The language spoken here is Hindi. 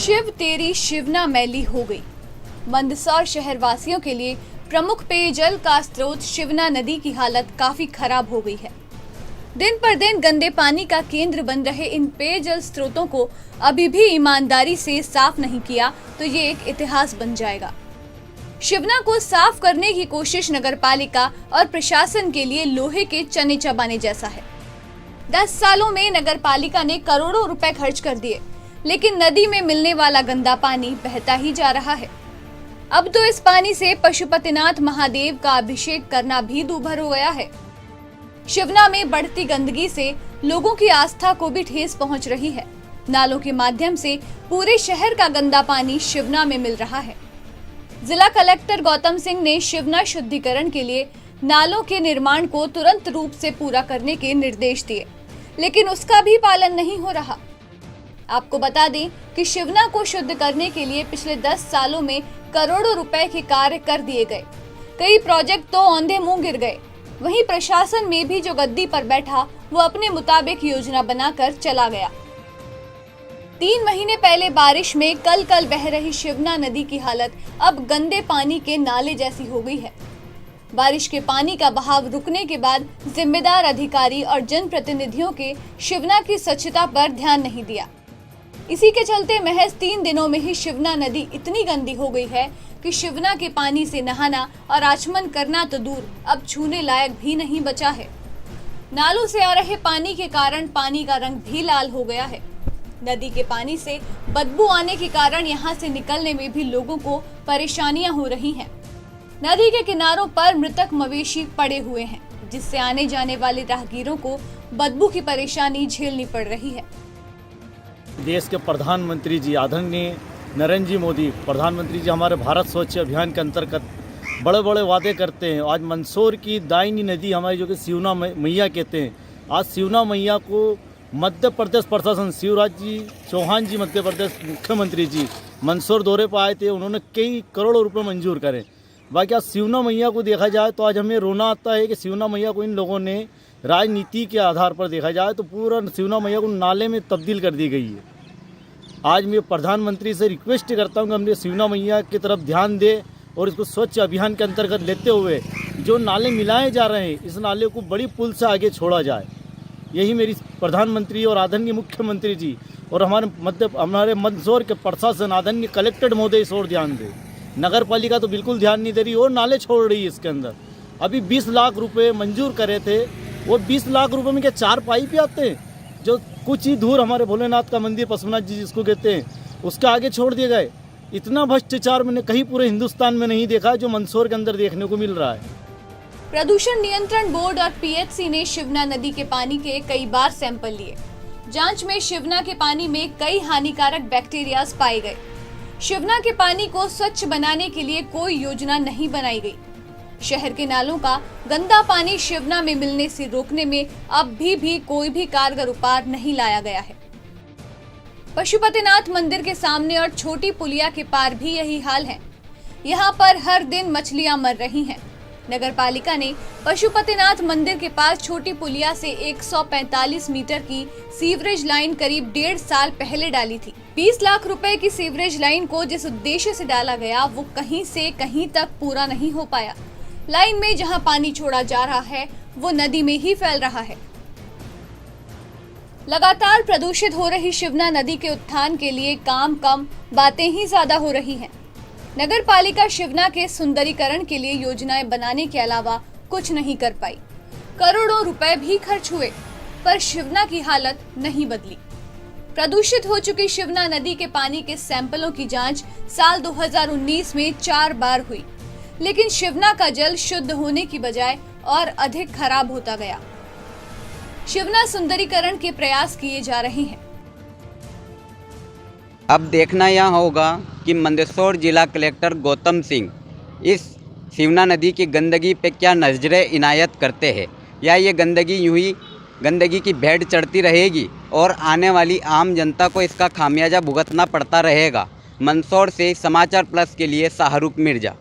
शिव तेरी शिवना मैली हो गई। मंदसौर शहरवासियों के लिए प्रमुख पेयजल का स्रोत शिवना नदी की हालत काफी खराब हो गई है। दिन पर दिन गंदे पानी का केंद्र बन रहे इन पेयजल स्रोतों को अभी भी ईमानदारी से साफ नहीं किया तो ये एक इतिहास बन जाएगा। शिवना को साफ करने की कोशिश नगरपालिका और प्रशासन के लिए लोहे के चने चबाने जैसा है। 10 सालों में नगरपालिका ने करोड़ों रुपए खर्च कर दिए, लेकिन नदी में मिलने वाला गंदा पानी बहता ही जा रहा है। अब तो इस पानी से पशुपतिनाथ महादेव का अभिषेक करना भी दूभर हो गया है। शिवना में बढ़ती गंदगी से लोगों की आस्था को भी ठेस पहुंच रही है। नालों के माध्यम से पूरे शहर का गंदा पानी शिवना में मिल रहा है। जिला कलेक्टर गौतम सिंह ने शिवना शुद्धिकरण के लिए नालों के निर्माण को तुरंत रूप से पूरा करने के निर्देश दिए, लेकिन उसका भी पालन नहीं हो रहा। आपको बता दें कि शिवना को शुद्ध करने के लिए पिछले 10 सालों में करोड़ों रुपए के कार्य कर दिए गए। कई प्रोजेक्ट तो औंधे मुंह गिर गए। वहीं प्रशासन में भी जो गद्दी पर बैठा वो अपने मुताबिक योजना बनाकर चला गया। 3 महीने पहले बारिश में कल बह रही शिवना नदी की हालत अब गंदे पानी के नाले जैसी हो गई है। बारिश के पानी का बहाव रुकने के बाद जिम्मेदार अधिकारी और जनप्रतिनिधियों के शिवना की स्वच्छता पर ध्यान नहीं दिया। इसी के चलते महज 3 दिनों में ही शिवना नदी इतनी गंदी हो गई है कि शिवना के पानी से नहाना और आचमन करना तो दूर, अब छूने लायक भी नहीं बचा है। नालों से आ रहे पानी के कारण पानी का रंग भी लाल हो गया है। नदी के पानी से बदबू आने के कारण यहाँ से निकलने में भी लोगों को परेशानियां हो रही हैं। नदी के किनारों पर मृतक मवेशी पड़े हुए हैं, जिससे आने जाने वाले राहगीरों को बदबू की परेशानी झेलनी पड़ रही है। देश के प्रधानमंत्री जी आदरणीय नरेंद्र जी मोदी प्रधानमंत्री जी हमारे भारत स्वच्छ अभियान के अंतर्गत बड़े बड़े वादे करते हैं। आज मंदसौर की दायनी नदी हमारी जो कि शिवना मैया कहते हैं, आज शिवना मैया को मध्य प्रदेश प्रशासन शिवराज जी चौहान जी मध्य प्रदेश मुख्यमंत्री जी मंदसौर दौरे पर आए थे। उन्होंने कई करोड़ों रुपए मंजूर करे। बाकी आज शिवना मैया को देखा जाए तो आज हमें रोना आता है कि शिवना मैया को इन लोगों ने राजनीति के आधार पर देखा जाए तो पूरा शिवना मैया को नाले में तब्दील कर दी गई है। आज मैं प्रधानमंत्री से रिक्वेस्ट करता हूँ कि हमने शिवना मैया की तरफ ध्यान दे और इसको स्वच्छ अभियान के अंतर्गत लेते हुए जो नाले मिलाए जा रहे हैं इस नाले को बड़ी पुल से आगे छोड़ा जाए। यही मेरी प्रधानमंत्री और आदरणीय मुख्यमंत्री जी और हमारे मंदसौर के प्रशासन आदरणीय कलेक्टर महोदय इस ओर ध्यान दे। नगर पालिका तो बिल्कुल ध्यान नहीं दे रही और नाले छोड़ रही है। इसके अंदर अभी 20 लाख रुपए मंजूर करे थे, वो 20 लाख रुपए में क्या 4 पाइप ही आते हैं जो कुछ ही दूर हमारे भोलेनाथ का मंदिर पशुपतिनाथ जी जिसको कहते हैं उसके आगे छोड़ दिए गए। इतना भ्रष्टाचार मैंने कहीं पूरे हिंदुस्तान में नहीं देखा जो मंदसौर के अंदर देखने को मिल रहा है। प्रदूषण नियंत्रण बोर्ड और पीएचसी ने शिवना नदी के पानी के कई बार सैंपल लिए। जांच में शिवना के पानी में कई हानिकारक बैक्टीरिया पाए गए। शिवना के पानी को स्वच्छ बनाने के लिए कोई योजना नहीं बनाई गई। शहर के नालों का गंदा पानी शिवना में मिलने से रोकने में अब भी कोई भी कारगर उपाय नहीं लाया गया है। पशुपतिनाथ मंदिर के सामने और छोटी पुलिया के पार भी यही हाल है। यहाँ पर हर दिन मछलियां मर रही हैं। नगरपालिका ने पशुपतिनाथ मंदिर के पास छोटी पुलिया से 145 मीटर की सीवरेज लाइन करीब 1.5 साल पहले डाली थी। 20 लाख रुपए की सीवरेज लाइन को जिस उद्देश्य से डाला गया वो कहीं से कहीं तक पूरा नहीं हो पाया। लाइन में जहां पानी छोड़ा जा रहा है वो नदी में ही फैल रहा है। लगातार प्रदूषित हो रही शिवना नदी के उत्थान के लिए काम कम, बातें ही ज्यादा हो रही हैं। नगर पालिका शिवना के सुंदरीकरण के लिए योजनाएं बनाने के अलावा कुछ नहीं कर पाई। करोड़ों रुपए भी खर्च हुए, पर शिवना की हालत नहीं बदली। प्रदूषित हो चुकी शिवना नदी के पानी के सैंपलों की जांच साल 2019 में 4 बार हुई, लेकिन शिवना का जल शुद्ध होने की बजाय और अधिक खराब होता गया। शिवना सुंदरीकरण के प्रयास किए जा रहे हैं। अब देखना यह होगा कि मंदसौर जिला कलेक्टर गौतम सिंह इस शिवना नदी की गंदगी पे क्या नजरें इनायत करते हैं, या ये गंदगी यूं ही गंदगी की भेड़ चढ़ती रहेगी और आने वाली आम जनता को इसका खामियाजा भुगतना पड़ता रहेगा। मंदसौर से समाचार प्लस के लिए शाहरुख मिर्जा।